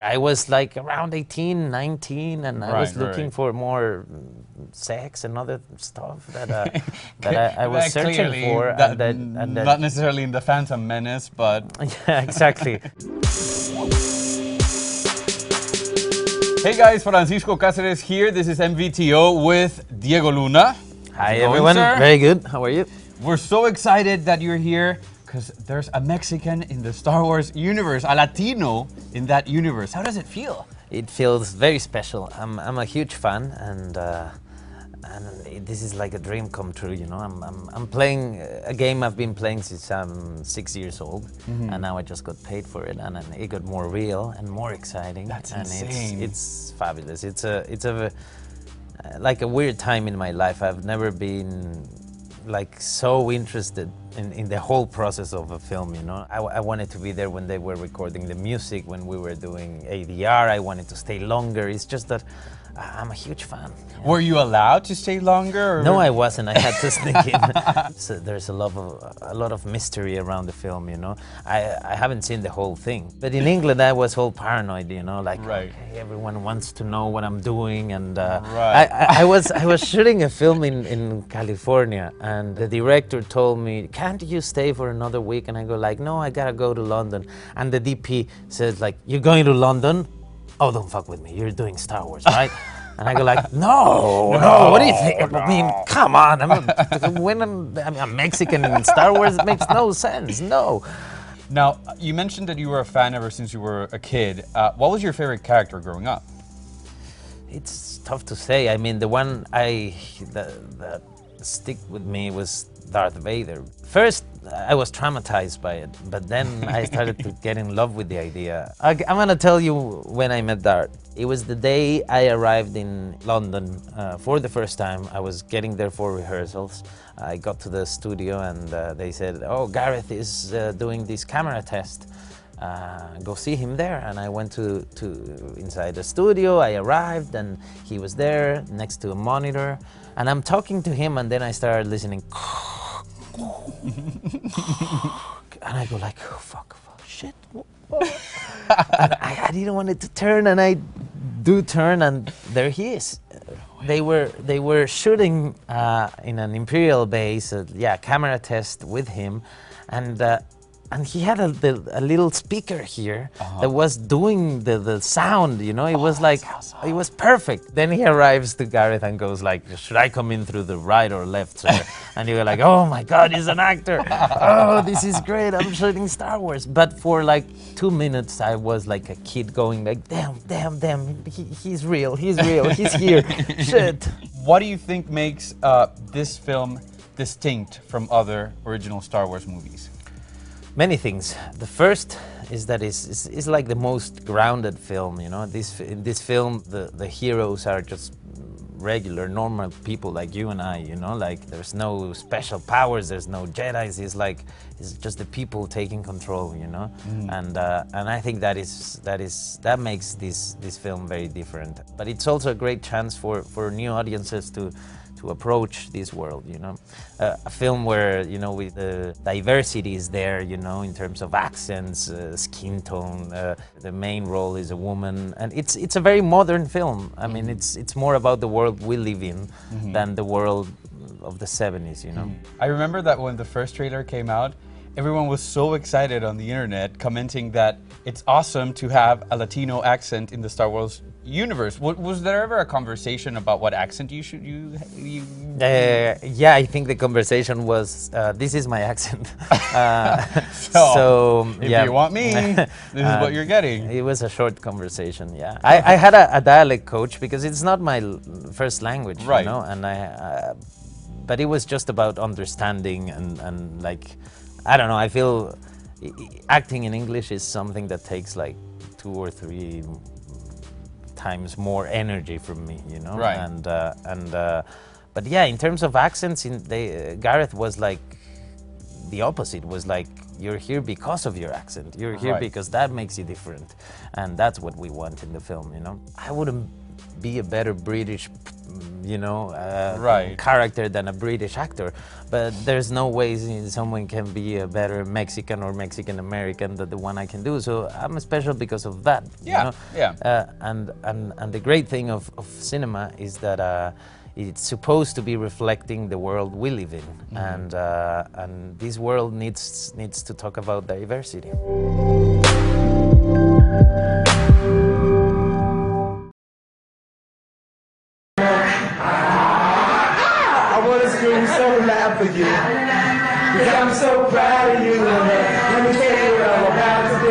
I was like around 18, 19, and I was Right, looking right. for more sex and other stuff that I was searching Clearly, for, that, and that not necessarily in the Phantom Menace, but yeah, exactly. hey guys, Francisco Cáceres here. This is MVTO with Diego Luna. How's Hi it going, everyone, sir? very good. How are you? We're so excited that you're here because there's a Mexican in the Star Wars universe, a Latino in that universe. How does it feel? It feels very special. I'm a huge fan, and this is like a dream come true. You know, I'm playing a game I've been playing since I'm 6 years old, and now I just got paid for it, and then it got more real and more exciting. That's and insane. It's fabulous. It's a like a weird time in my life. I've never been like so interested in the whole process of a film, you know. I wanted to be there when they were recording the music, when we were doing ADR. I wanted to stay longer. It's just that I'm a huge fan. Yeah. Were you allowed to stay longer? Or? No, I wasn't. I had to sneak in. So there's a lot of mystery around the film, you know. I haven't seen the whole thing, but in England I was all paranoid, you know, like Right. okay, everyone wants to know what I'm doing, and Right. I was shooting a film in California, and the director told me, "Can't you stay for another week?" And I go like, "No, I gotta go to London." And the DP says like, "You're going to London? Oh, don't fuck with me. You're doing Star Wars, right?" And I go like, no, what do you think? I mean, come on. I'm a Mexican in Star Wars, it makes no sense, no. Now, you mentioned that you were a fan ever since you were a kid. What was your favorite character growing up? It's tough to say. I mean, the one that stick with me was Darth Vader. First, I was traumatized by it, but then I started to get in love with the idea. I'm gonna tell you when I met Darth. It was the day I arrived in London for the first time. I was getting there for rehearsals. I got to the studio and they said, "Oh, Gareth is doing this camera test. Go see him there." And I went to inside the studio. I arrived and he was there next to a monitor, and I'm talking to him, and then I started listening. And I go like, oh, fuck, shit. And I didn't want it to turn, and I do turn, and there he is. They were shooting in an Imperial base, camera test with him, and he had a little speaker here that was doing the sound, you know. It was like, it was perfect. Then he arrives to Gareth and goes like, "Should I come in through the right or left, sir?" And you were like, "Oh my God, he's an actor. Oh, this is great. I'm shooting Star Wars." But for like 2 minutes, I was like a kid going like, damn, he's real, he's here, shit. What do you think makes this film distinct from other original Star Wars movies? Many things. The first is that it's like the most grounded film, you know. In this film, the heroes are just regular, normal people like you and I, you know. Like there's no special powers, there's no Jedis. It's just the people taking control, you know. And I think that makes this film very different. But it's also a great chance for new audiences to approach this world, you know. A film where, you know, with the diversity is there, you know, in terms of accents, skin tone. The main role is a woman, and it's a very modern film. I mean, it's more about the world we live in than the world of the 70s, you know. I remember that when the first trailer came out, everyone was so excited on the internet, commenting that it's awesome to have a Latino accent in the Star Wars universe. Was there ever a conversation about what accent you should use? Yeah, I think the conversation was, this is my accent. So if yeah. you want me, this is what you're getting. It was a short conversation, yeah. I had a dialect coach because it's not my first language, Right. you know, and but it was just about understanding and like, I don't know, I feel acting in English is something that takes like 2 or 3 times more energy from me, you know. Right. But yeah, in terms of accents, Gareth was like the opposite. Was like, you're here because of your accent. You're here Right. because that makes you different, and that's what we want in the film, you know. I wouldn't be a better British, Right. character than a British actor. But there's no way someone can be a better Mexican or Mexican American than the one I can do. So I'm special because of that. Yeah, yeah. And the great thing of cinema is that it's supposed to be reflecting the world we live in, and this world needs to talk about diversity. I want to scream so loud for you, because I'm so proud of you. Let me tell you what I'm about to do.